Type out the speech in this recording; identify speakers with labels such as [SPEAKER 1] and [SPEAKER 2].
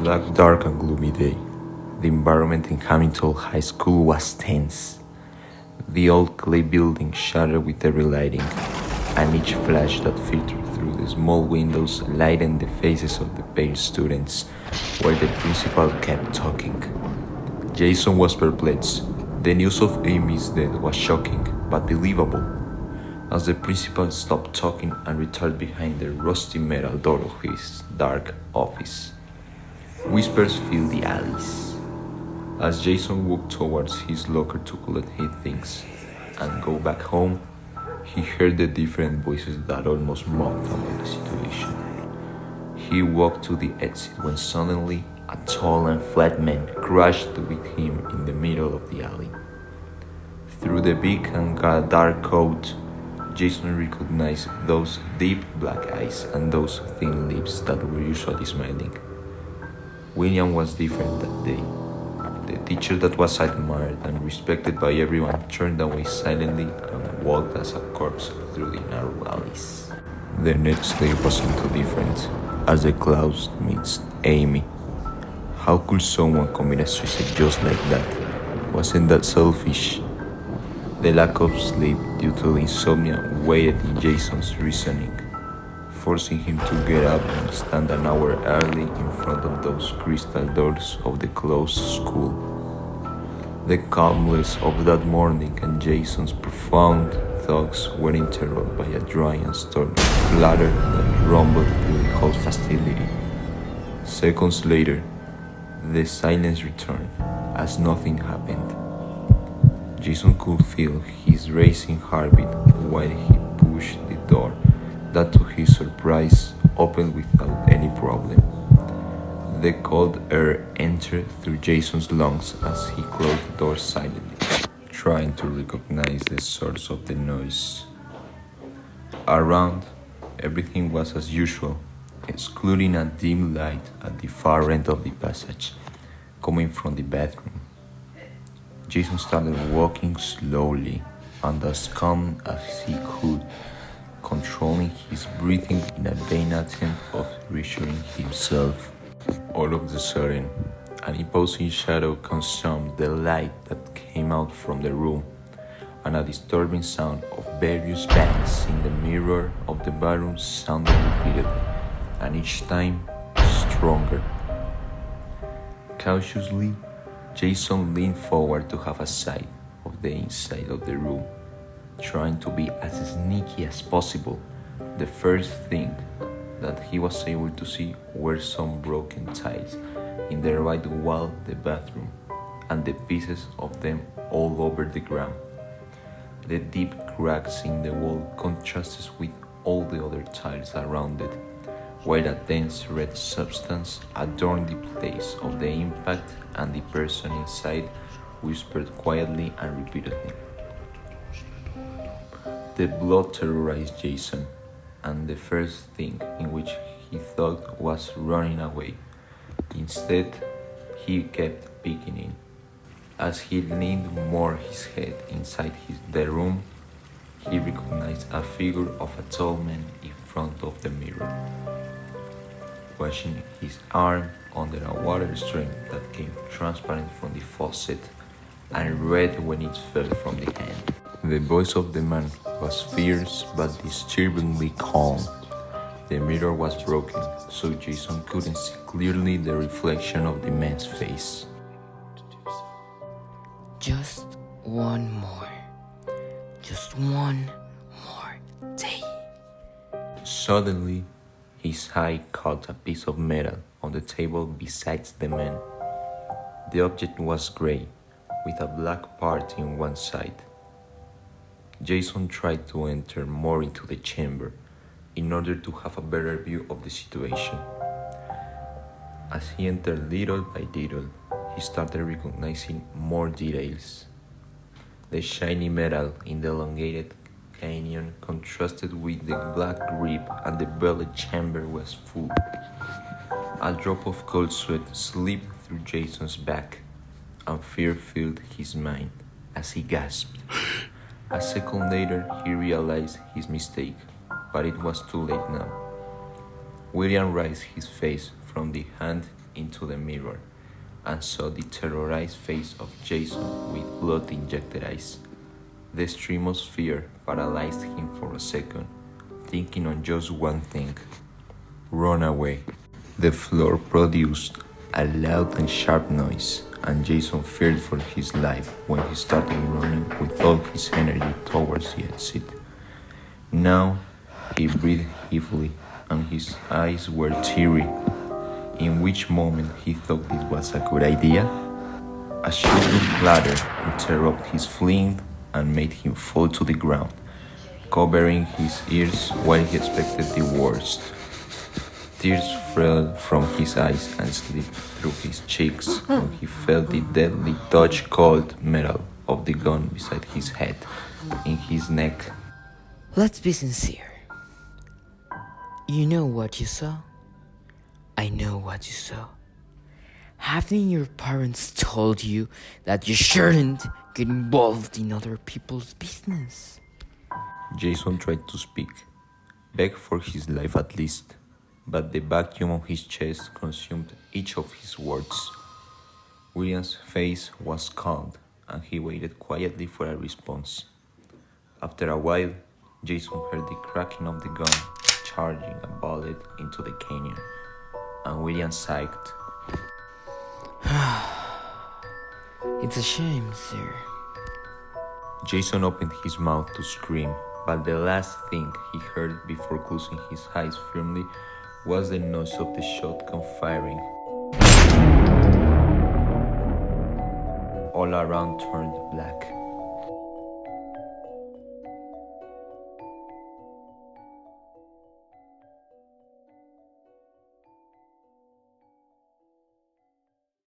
[SPEAKER 1] That dark and gloomy day, the environment in Hamilton High School was tense. The old clay building shuddered with every lighting, and each flash that filtered through the small windows lightened the faces of the pale students, while the principal kept talking. Jason was perplexed. The news of Amy's death was shocking, but believable. As the principal stopped talking and retired behind the rusty metal door of his dark office, whispers filled the alleys. As Jason walked towards his locker to collect his things and go back home, he heard the different voices that almost mocked about the situation. He walked to the exit when suddenly a tall and flat man crashed with him in the middle of the alley. Through the big and dark coat, Jason recognized those deep black eyes and those thin lips that were usually smiling. William was different that day. The teacher that was admired and respected by everyone turned away silently and walked as a corpse through the narrow alleys. The next day wasn't too different, as the clouds missed Amy. How could someone commit a suicide just like that? Wasn't that selfish? The lack of sleep due to the insomnia weighed in Jason's reasoning, forcing him to get up and stand an hour early in front of those crystal doors of the closed school. The calmness of that morning and Jason's profound thoughts were interrupted by a dry and stormy clatter that rumbled through the whole facility. Seconds later, the silence returned as nothing happened. Jason could feel his racing heartbeat while he pushed the door that, to his surprise, opened without any problem. The cold air entered through Jason's lungs as he closed the door silently, trying to recognize the source of the noise. Around, everything was as usual, excluding a dim light at the far end of the passage, coming from the bathroom. Jason started walking slowly and as calm as he could, controlling his breathing in a vain attempt of reassuring himself. All of a sudden, an imposing shadow consumed the light that came out from the room, and a disturbing sound of various bangs in the mirror of the bathroom sounded repeatedly, and each time stronger. Cautiously, Jason leaned forward to have a sight of the inside of the room, trying to be as sneaky as possible. The first thing that he was able to see were some broken tiles in the right wall of the bathroom, and the pieces of them all over the ground. The deep cracks in the wall contrasted with all the other tiles around it, while a dense red substance adorned the place of the impact, and the person inside whispered quietly and repeatedly. The blood terrorized Jason, and the first thing in which he thought was running away. Instead, he kept peeking in. As he leaned more his head inside the room, he recognized a figure of a tall man in front of the mirror, washing his arm under a water stream that came transparent from the faucet and red when it fell from the hand. The voice of the man was fierce but disturbingly calm. The mirror was broken, so Jason couldn't see clearly the reflection of the man's face.
[SPEAKER 2] Just one more. Just one more day.
[SPEAKER 1] Suddenly, his eye caught a piece of metal on the table beside the man. The object was gray, with a black part in one side. Jason tried to enter more into the chamber in order to have a better view of the situation. As he entered little by little, he started recognizing more details. The shiny metal in the elongated canyon contrasted with the black grip, and the belly chamber was full. A drop of cold sweat slipped through Jason's back, and fear filled his mind as he gasped. A second later, he realized his mistake, but it was too late now. William raised his face from the hand into the mirror and saw the terrorized face of Jason with blood-injected eyes. The stream of fear paralyzed him for a second, thinking on just one thing: run away. The floor produced a loud and sharp noise, and Jason feared for his life when he started running with all his energy towards the exit. Now he breathed heavily, and his eyes were teary, in which moment he thought this was a good idea. A sudden clatter interrupted his fleeing and made him fall to the ground, covering his ears while he expected the worst. Tears fell from his eyes and slipped through his cheeks when he felt the deadly touch cold metal of the gun beside his head, in his neck.
[SPEAKER 2] Let's be sincere. You know what you saw? I know what you saw. Haven't your parents told you that you shouldn't get involved in other people's business?
[SPEAKER 1] Jason tried to speak, beg for his life at least, but the vacuum of his chest consumed each of his words. William's face was calm, and he waited quietly for a response. After a while, Jason heard the cracking of the gun charging a bullet into the canyon, and William sighed.
[SPEAKER 2] It's a shame, sir.
[SPEAKER 1] Jason opened his mouth to scream, but the last thing he heard before closing his eyes firmly was the noise of the shotgun firing. All around turned black.